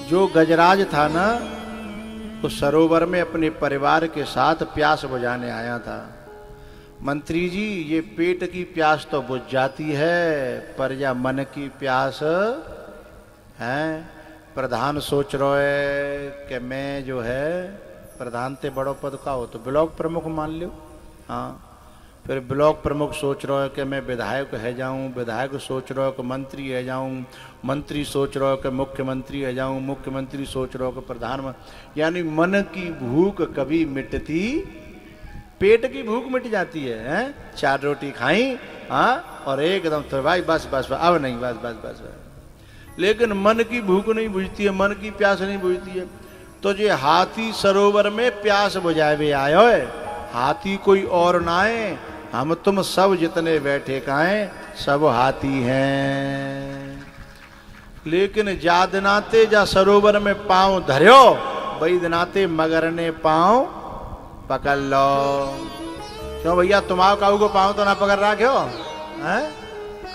जो गजराज था ना, उस सरोवर में अपने परिवार के साथ प्यास बुझाने आया था। मंत्री जी, ये पेट की प्यास तो बुझ जाती है, पर या मन की प्यास है। प्रधान सोच रहा है कि मैं जो है प्रधान ते बड़ो पद का हो तो ब्लॉक प्रमुख मान लो। हाँ, फिर ब्लॉक प्रमुख सोच रहा है कि मैं विधायक है जाऊं, विधायक सोच रहा है कि मंत्री है जाऊं, मंत्री सोच रहा है कि मुख्यमंत्री है जाऊं, मुख्यमंत्री सोच रहा है कि प्रधानमंत्री। यानी मन की भूख कभी मिटती, पेट की भूख मिट जाती है? 4 रोटी खाई, हाँ, और एकदम तो भाई बस बस अब नहीं, बस बस बस, बस। लेकिन मन की भूख नहीं बुझती है, मन की प्यास नहीं बुझती है। तो ये हाथी सरोवर में प्यास बुझावे आयो है। हाथी कोई और ना है, हम तुम सब जितने बैठे काएं सब हाथी हैं। लेकिन जा दिनाते जा सरोवर में पांव धर्यो, वही दिनाते मगर ने पांव पकड़ लो। क्यों भैया, तुम्हारा काऊ को पांव तो ना पकड़ रखे हो?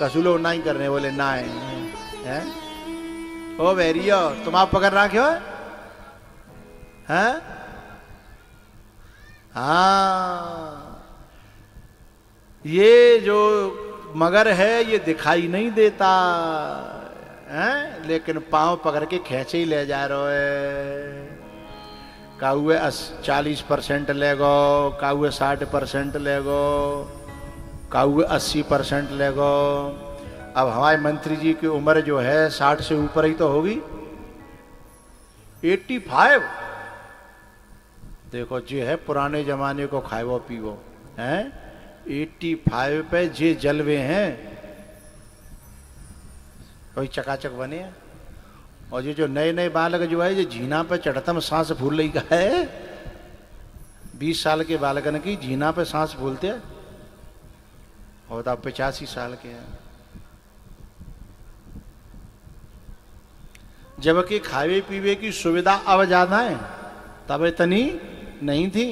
कसुलो नहीं करने बोले ना है? ओ वेरियो, तुम्हारा पकड़ रखे हो? हैं? हाँ, ये जो मगर है ये दिखाई नहीं देता है, लेकिन पांव पकड़ के खींचे ही ले जा रहे है। काहुए 40% ले गो, काहुए 60% ले गो, काहुए 80% ले गो। अब हमारे मंत्री जी की उम्र जो है 60 से ऊपर ही तो होगी, 85। देखो जी है पुराने जमाने को खाएवो पीवो हैं। 85 पे जे जलवे हैं, कोई चकाचक बने हैं। और ये जो नए नए बालक जो है, ये झीना पे चढ़तम सांस फूल रही का है। 20 साल के बालकन की झीना पे सांस फूलते हैं, और तो 85 साल के हैं। जबकि खावे पीवे की सुविधा अब ज्यादा है, तब इतनी नहीं थी।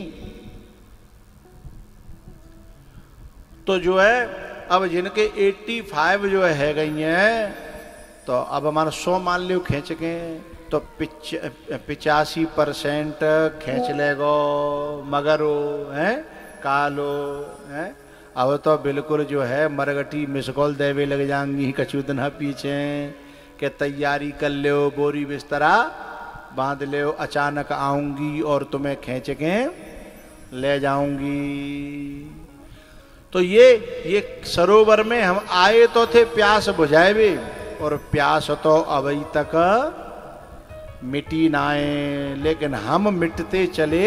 तो जो है अब जिनके 85 जो है गई हैं, तो अब हमारा 100 मान लो खींच के, तो 85% खींच लेगो मगरो है, कालो है। अब तो बिल्कुल जो है मरगटी मिसकॉल देवे लग जाएंगी कछु दिन पीछे के तैयारी कर लो, बोरी बिस्तरा बांध लो, अचानक आऊंगी और तुम्हें खींच के ले जाऊंगी। तो ये सरोवर में हम आए तो थे प्यास बुझाए भी, और प्यास तो अभी तक मिटी नाए, लेकिन हम मिटते चले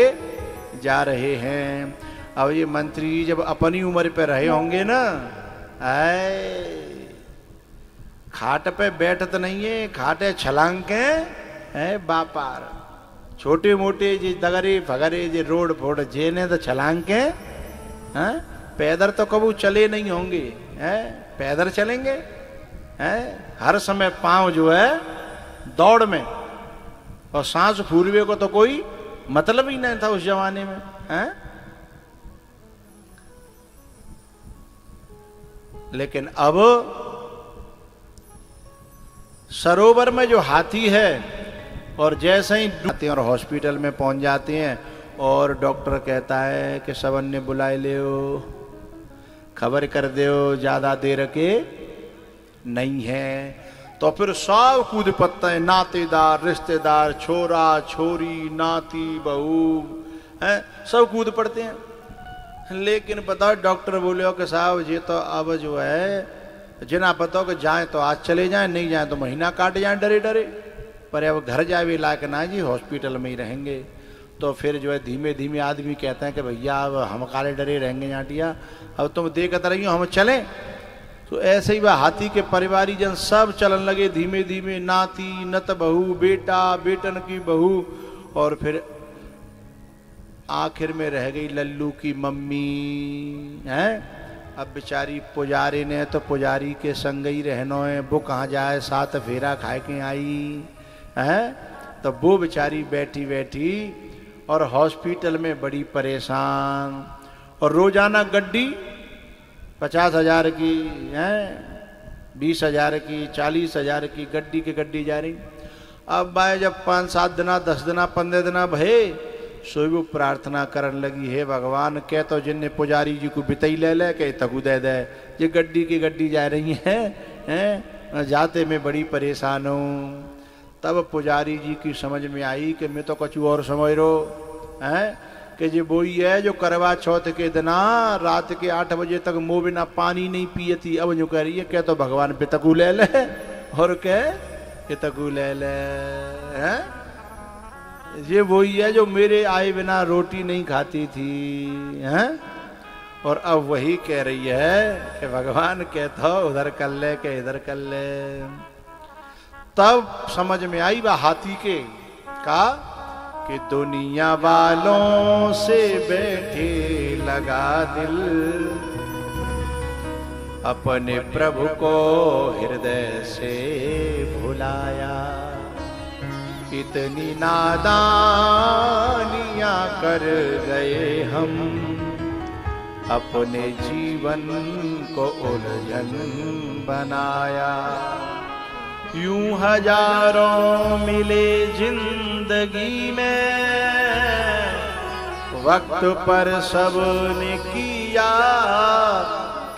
जा रहे हैं। अब ये मंत्री जब अपनी उम्र पे रहे होंगे ना, आए खाट पे बैठत नहीं है, खाटे छलांग के है बापार। छोटे मोटे जे दगरे फगरे जे रोड फोड़ जेने तो छलांग के हैं, पैदल तो कबू चले नहीं होंगे हैं, पैदल चलेंगे हैं। हर समय पांव जो है दौड़ में, और सांस फूलवे को तो कोई मतलब ही नहीं था उस जमाने में हैं। लेकिन अब सरोवर में जो हाथी है, और जैसे ही आते हैं और हॉस्पिटल में पहुंच जाते हैं, और डॉक्टर कहता है कि सबन ने बुलाए ले, खबर कर दो ज्यादा देर के नहीं है। तो फिर सब कूद पत्ते हैं, नातेदार रिश्तेदार, छोरा छोरी नाती बहू हैं, सब कूद पड़ते हैं। लेकिन बताओ डॉक्टर बोले कि साहब ये तो अब जो है जिना बताओ कि जाए तो आज चले जाए, नहीं जाए तो महीना काट जाए डरे डरे, पर अब घर जाए लायक ना जी, हॉस्पिटल में ही रहेंगे। तो फिर जो है धीमे धीमे आदमी कहते हैं कि भैया अब हम काले डरे रहेंगे जाटिया, अब तुम देखते रहिए हम चलें। तो ऐसे ही वह हाथी के परिवारी जन सब चलन लगे धीमे धीमे, नाती नत बहू, बेटा बेटन की बहू, और फिर आखिर में रह गई लल्लू की मम्मी हैं। अब बेचारी पुजारी ने तो पुजारी के संग ही रहनो है, वो कहाँ जाए, 7 फेरा खाए के आई है। तो वो बेचारी बैठी बैठी और हॉस्पिटल में बड़ी परेशान, और रोजाना गड्डी 50,000 की है, 20,000 की, 40,000 की गड्डी के गड्डी जा रही। अब बाय जब 5-7 दिना 10 दिना 15 दिना भये सो वो प्रार्थना करन लगी, हे भगवान कह तो जिनने पुजारी जी को बितई ले ले कह तकू दे दे, ये गड्डी की गड्डी जा रही हैं जाते मैं बड़ी परेशान हूँ। तब पुजारी जी की समझ में आई कि मैं तो कुछ और समझ रो हैं कि ये वही है जो करवा चौथ के दिना रात के 8 बजे तक मुँह बिना पानी नहीं पिए थी। अब जो कह रही है क्या तो भगवान पितकू ले ले और कह पितकू ले ले हैं, ये वही है जो मेरे आए बिना रोटी नहीं खाती थी हैं। और अब वही कह रही है कि भगवान कहता उधर कर ले के इधर कर ले। तब समझ में आई वह हाथी के का कि दुनिया वालों से बैठे लगा दिल, अपने प्रभु को हृदय से भुलाया। इतनी नादानियां कर गए हम, अपने जीवन को उलझन बनाया। यूं हजारों मिले जिंदगी में, वक्त पर सबने किया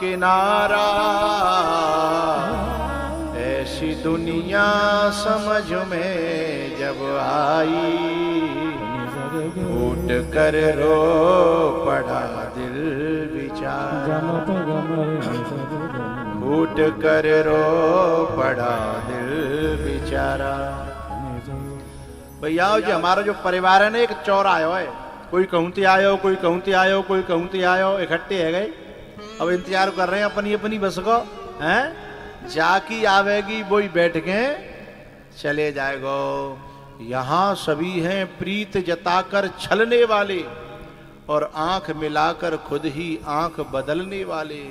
किनारा। ऐसी दुनिया समझ में जब आई, फूट कर रो पड़ा दिल बेचारा, फूट कर रो पड़ा दिल बेचारा। भैया जी हमारा जो परिवार है ना एक चौर आयो है, कोई कहूँती आयो कोई कहूँती आयो कोई कहूँती आयो, इकट्ठे है गए। अब इंतजार कर रहे हैं अपनी अपनी बस को हैं, जाकी आवेगी वही बैठ के चले जाएगो। यहाँ सभी हैं प्रीत जताकर छलने वाले, और आंख मिलाकर खुद ही आंख बदलने वाले।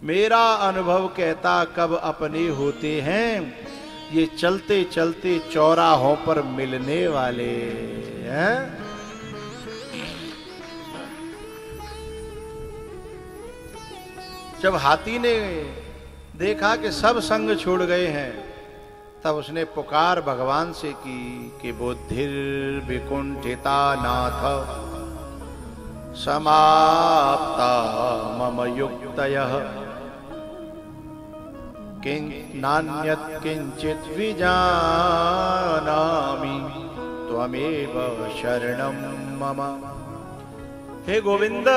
मेरा अनुभव कहता कब अपने होते हैं, ये चलते चलते चौराहों पर मिलने वाले हैं। जब हाथी ने देखा कि सब संग छोड़ गए हैं, तब उसने पुकार भगवान से की कि बुद्धिर विकुंठिता नाथ, समाप्ता मम युक्तयः, नान्यत् किंचित् विजानामि, त्वमेव शरणं मम। हे गोविंद,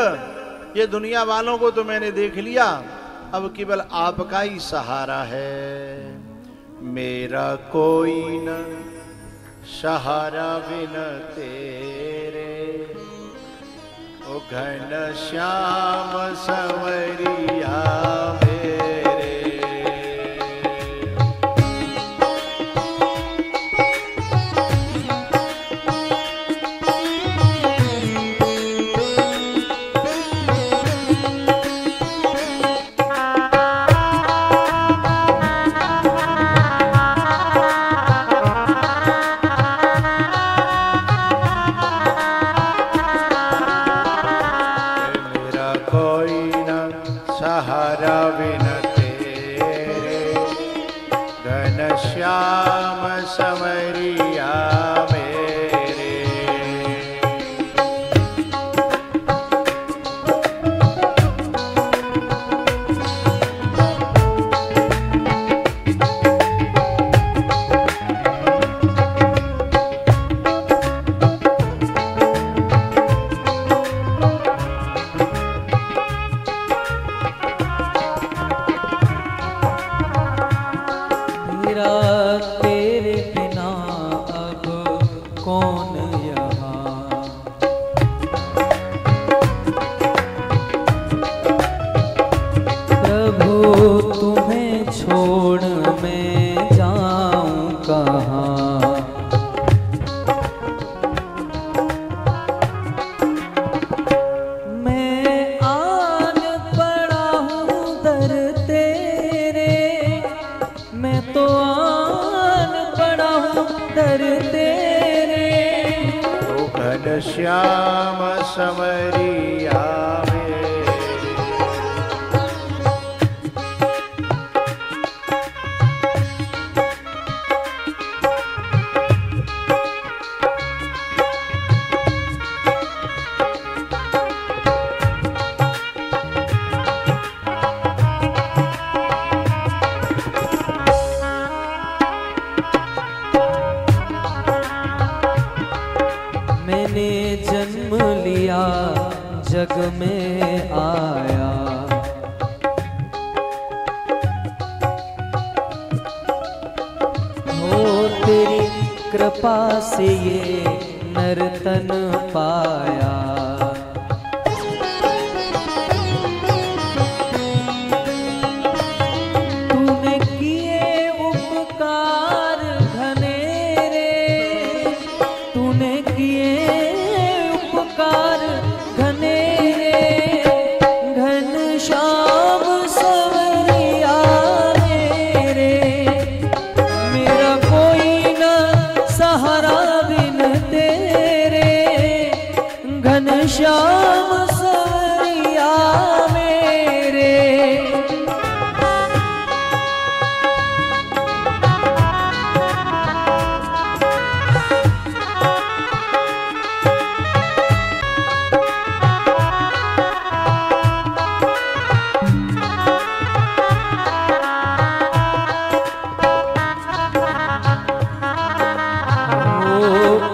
ये दुनिया वालों को तो मैंने देख लिया, अब केवल आपका ही सहारा है। मेरा कोई न सहारा बिन तेरे, ओ घन श्याम संवरिया मेरे। श्याम समरिया मेरे। तेरे बिना अब कौन यहाँ, प्रभु तुम्हें छोड़ मैं जाऊं कहाँ। मैं आन पड़ा हूँ दर तेरे, मैं तो आन पड़ा हूँ दर तेरे। ओ घन श्याम समरिया मेरे। मैंने जन्म लिया जग में आया, हो तेरी कृपा से ये नर्तन पाया। तूने किए उपकार घनेरे, तूने किए उपकार घनेरे, घनश्याम सवरिया मेरे, मेरा कोई न सहारा बिन तेरे, घनश्याम सवरिया मेरे।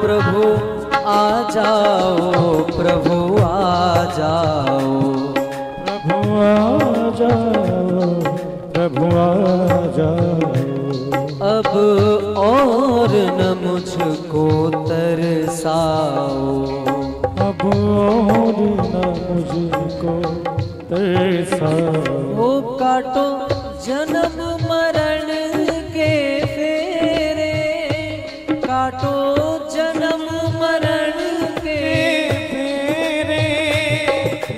प्रभु आ जाओ, प्रभु आ जाओ, प्रभु आ जाओ, प्रभु आ जाओ। अब और न मुझको तरसाओ, अब और न मुझको तरसाओ। हो काटो जन्म मरण के फेरे, काटो जन्म मरण के फेरे,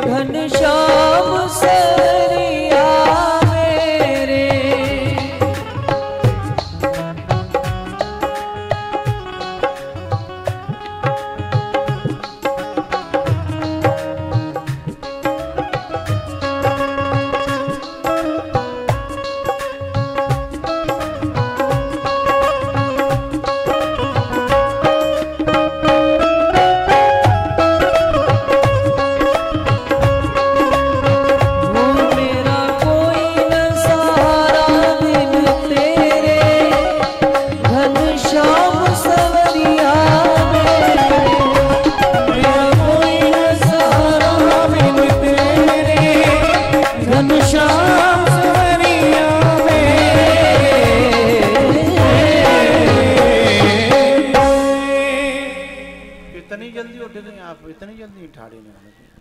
घनश्याम सवरिया मेरे। इतनी जल्दी ठाड़ी नहीं होने चाहिए।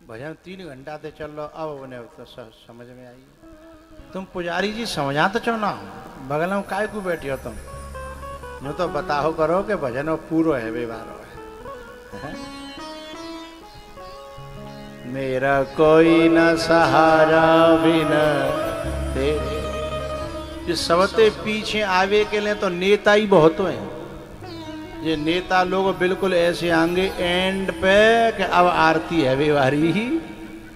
भजन 3 घंटा से चल रहा, अब उन्हें तो समझ में आई। तुम पुजारी जी समझा तो चो ना, बगल में काय को बैठी हो तुम, यूँ तो बताओ करो कि भजन पूरो है व्यवहार है। मेरा कोई न सहारा बिन तेरे, जिस सबते पीछे आवे के लिए तो नेता ही बहुत हैं। ये नेता लोग बिल्कुल ऐसे आएंगे एंड पे कि अब आरती है व्यवहारी ही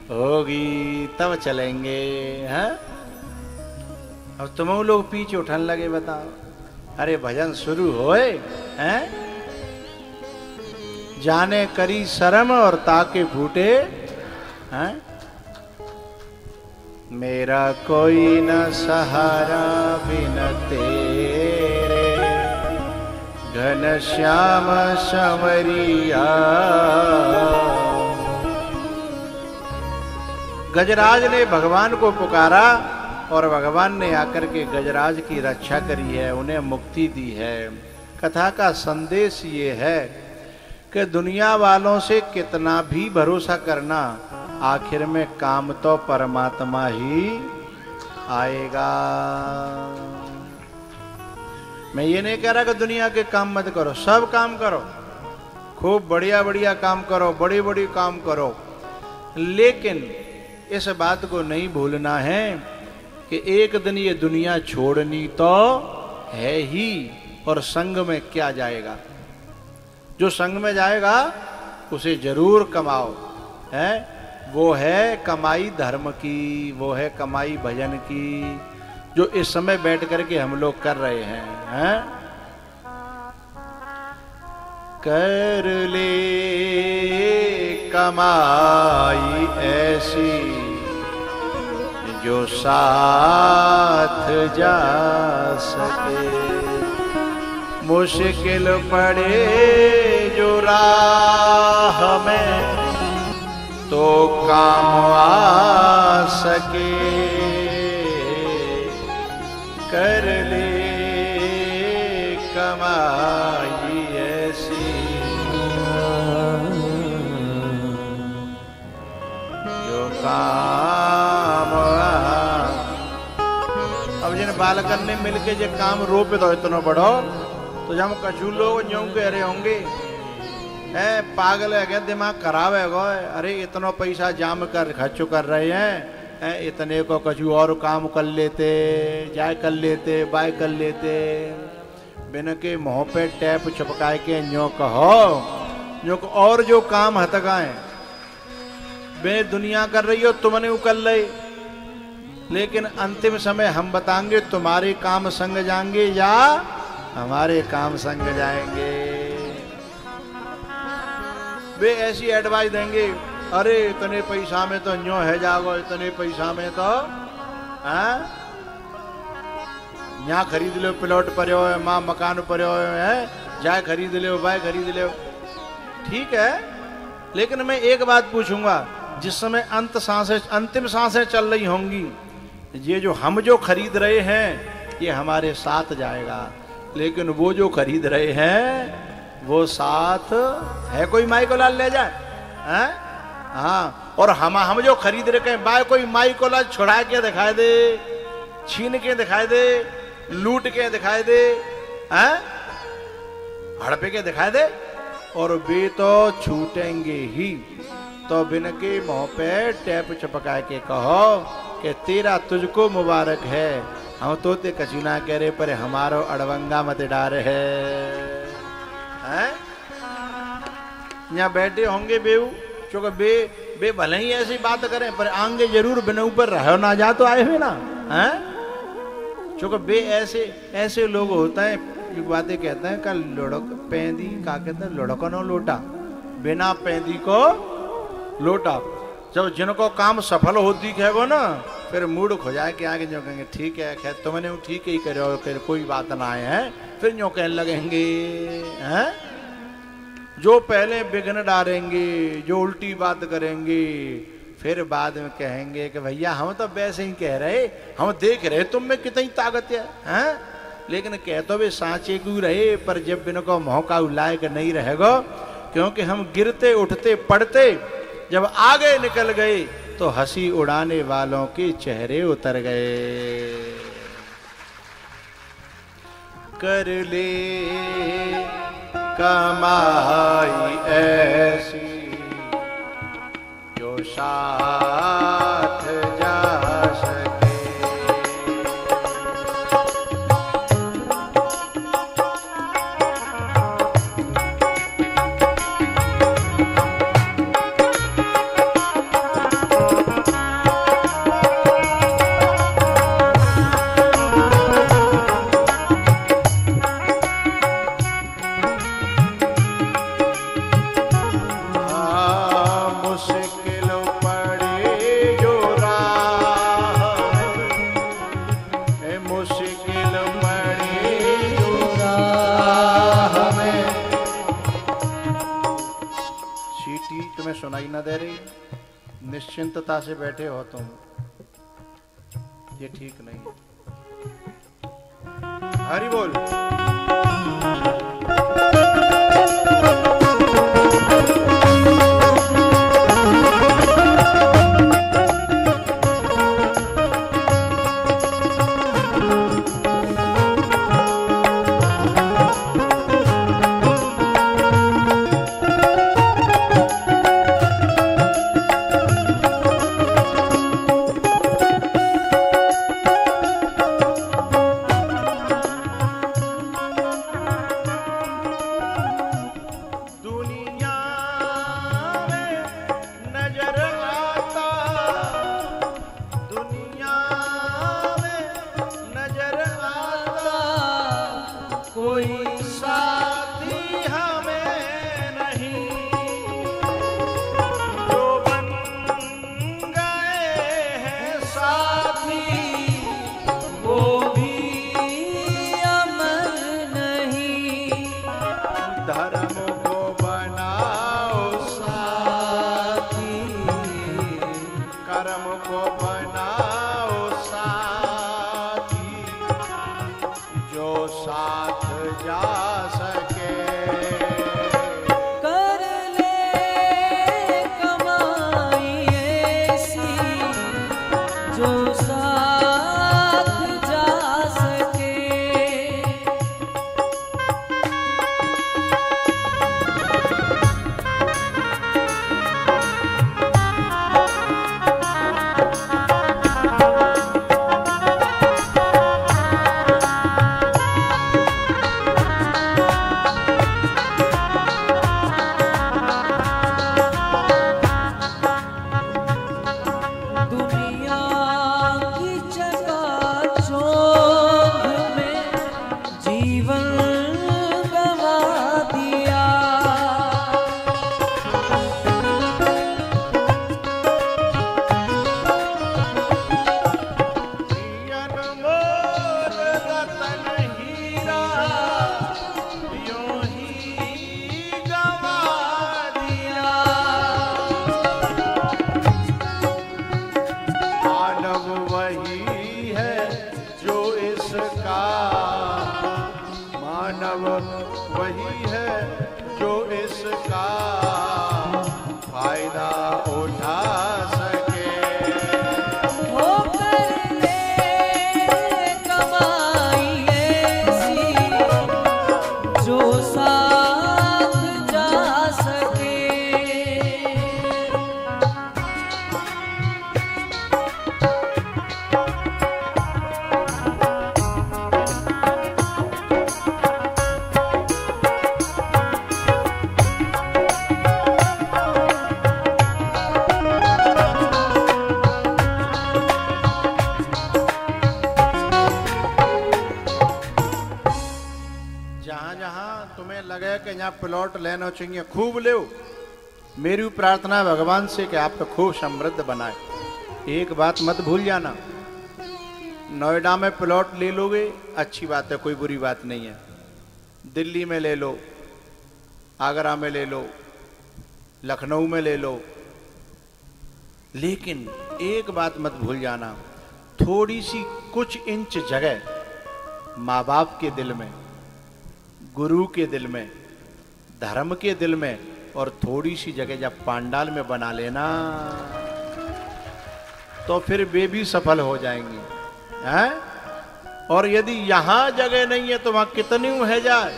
होगी तब चलेंगे, हैं? अब तुम लोग पीछे उठने लगे, बताओ। अरे भजन शुरू होए, हैं? जाने करी शर्म और ताके फूटे, हैं? मेरा कोई न सहारा बिन तेरे, घनश्याम संवरिया। गजराज ने भगवान को पुकारा और भगवान ने आकर के गजराज की रक्षा करी है, उन्हें मुक्ति दी है। कथा का संदेश ये है कि दुनिया वालों से कितना भी भरोसा करना, आखिर में काम तो परमात्मा ही आएगा। मैं ये नहीं कह रहा कि दुनिया के काम मत करो, सब काम करो, खूब बढ़िया बढ़िया काम करो, बड़ी बड़ी काम करो, लेकिन इस बात को नहीं भूलना है कि एक दिन ये दुनिया छोड़नी तो है ही, और संग में क्या जाएगा। जो संग में जाएगा उसे जरूर कमाओ, है वो है कमाई धर्म की, वो है कमाई भजन की, जो इस समय बैठ करके हम लोग कर रहे हैं। कर ले कमाई ऐसी जो साथ जा सके, मुश्किल पड़े जो राह में तो काम आ सके, कर ले कमाई ऐसी जो काम आ। अब जिन बालकन ने मिलके जो काम रोप दो इतना बड़ो तो जब कछु लोग यूं कह रहे होंगे है पागल है क्या, दिमाग खराब है गो, अरे इतना पैसा जाम कर खर्च कर रहे हैं, इतने को कछु और काम कर लेते, जाए कर लेते, बाय कर लेते, बिन के मुंह पे टैप छपकाए के न्यो कहो न्यो और जो काम हतकाए बे दुनिया कर रही हो तुमने वो कर ले, लेकिन अंतिम समय हम बताएंगे तुम्हारे काम संग जाएंगे या हमारे काम संग जाएंगे। वे ऐसी एडवाइस देंगे, अरे इतने पैसा में तो न्यो है जागो, इतने पैसा में तो यहाँ खरीद लो प्लॉट पर हो, माँ मकान पर हो है, जाए खरीद लो, भाई खरीद लो, ठीक है। लेकिन मैं एक बात पूछूंगा, जिस समय अंतिम सांसें चल रही होंगी, ये जो हम जो खरीद रहे हैं ये हमारे साथ जाएगा, लेकिन वो जो खरीद रहे हैं वो साथ है, कोई माई को लाल ले जाए हैं? हाँ, और हम जो खरीद रहे हैं बाय कोई माई को लाल छुड़ा के दिखाई दे, छीन के दिखाई दे, लूट के दिखाई दे, हैं? हड़पे के दिखाई दे, और वे तो छूटेंगे ही। तो बिन के मुंह पे टैप चपका के कहो कि तेरा तुझको मुबारक है, हम तो ते कचुना कह रहे पर हमारो अड़वंगा मत डार है। यहाँ बैठे होंगे बेऊ चूंकि बे भले ही ऐसी बात करें पर आंगे जरूर बिना ऊपर रहो ना जा तो आए हुए ना हैं, चूंकि बे ऐसे लोग होते हैं बातें कहते हैं, कल लुढ़क पैंदी का कहते हैं, लुढ़को नो लोटा, बिना पैंदी को लोटा। जब जिनको काम सफल होती है वो ना फिर मूड खो जाए कि आगे जो कहेंगे ठीक है, खैर तुमने ठीक ही करो, फिर कोई बात ना आए हैं, फिर यूँ कहने लगेंगे हैं, जो पहले विघ्न डालेंगे, जो उल्टी बात करेंगे, फिर बाद में कहेंगे कि भैया हम तो वैसे ही कह रहे, हम देख रहे तुम में कितनी ताकत है हैं? लेकिन कह तो वे सांचे क्यों रहे, पर जब बिन को मौका लायक नहीं रहेगा, क्योंकि हम गिरते उठते पड़ते जब आगे निकल गए तो हंसी उड़ाने वालों के चेहरे उतर गए। कर ले कमाई ऐसी जो साथ जा सके, सुनाई ना दे रही, निश्चिंतता से बैठे हो तुम, ये ठीक नहीं है। हरि बोल। धर्म को बनाओ साथी, कर्म को बनाओ साथी, जो साथ जा सके। कर ले कमाई ऐसी जो साथ जा सके। दुनिया की चकाचौंध में जीवन गवा दिया। अनमोल रतन हीरा यूं ही गवा दिया। मानव वही है जो इसका, मानव वही है जो इसका फायदा उठा सके। हो कर ले कमाई ऐसी जो साथ जा सके। जहां जहां तुम्हें लगे कि यहाँ प्लॉट लेना चाहिए, खूब ले। मेरी प्रार्थना है भगवान से कि आपको खूब समृद्ध बनाए। एक बात मत भूल जाना, नोएडा में प्लॉट ले लोगे अच्छी बात है, कोई बुरी बात नहीं है। दिल्ली में ले लो, आगरा में ले लो, लखनऊ में ले लो, लेकिन एक बात मत भूल जाना, थोड़ी सी कुछ इंच जगह माँ बाप के दिल में, गुरु के दिल में, धर्म के दिल में, और थोड़ी सी जगह जब पांडाल में बना लेना तो फिर वे भी सफल हो जाएंगी, हैं? और यदि यहां जगह नहीं है तो वहां कितनी है जाए।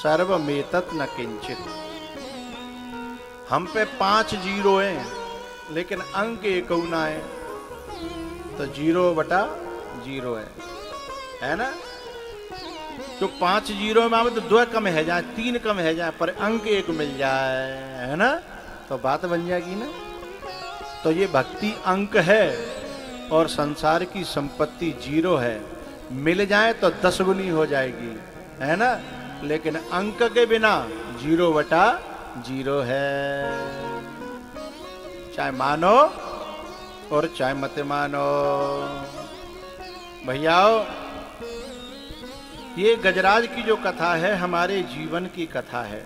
सर्वमेतत न किंचित। हम पे 5 जीरो हैं लेकिन अंक एक ना है, तो 0/0 है ना? तो 5 जीरो में तो 2 कम है जाए, 3 कम है जाए, पर अंक 1 मिल जाए, है ना? तो बात बन जाएगी ना। तो ये भक्ति अंक है और संसार की संपत्ति 0 है। मिल जाए तो 10 गुनी हो जाएगी, है ना? लेकिन अंक के बिना 0/0 है। चाहे मानो और चाहे मत मानो। भैयाओ, ये गजराज की जो कथा है हमारे जीवन की कथा है।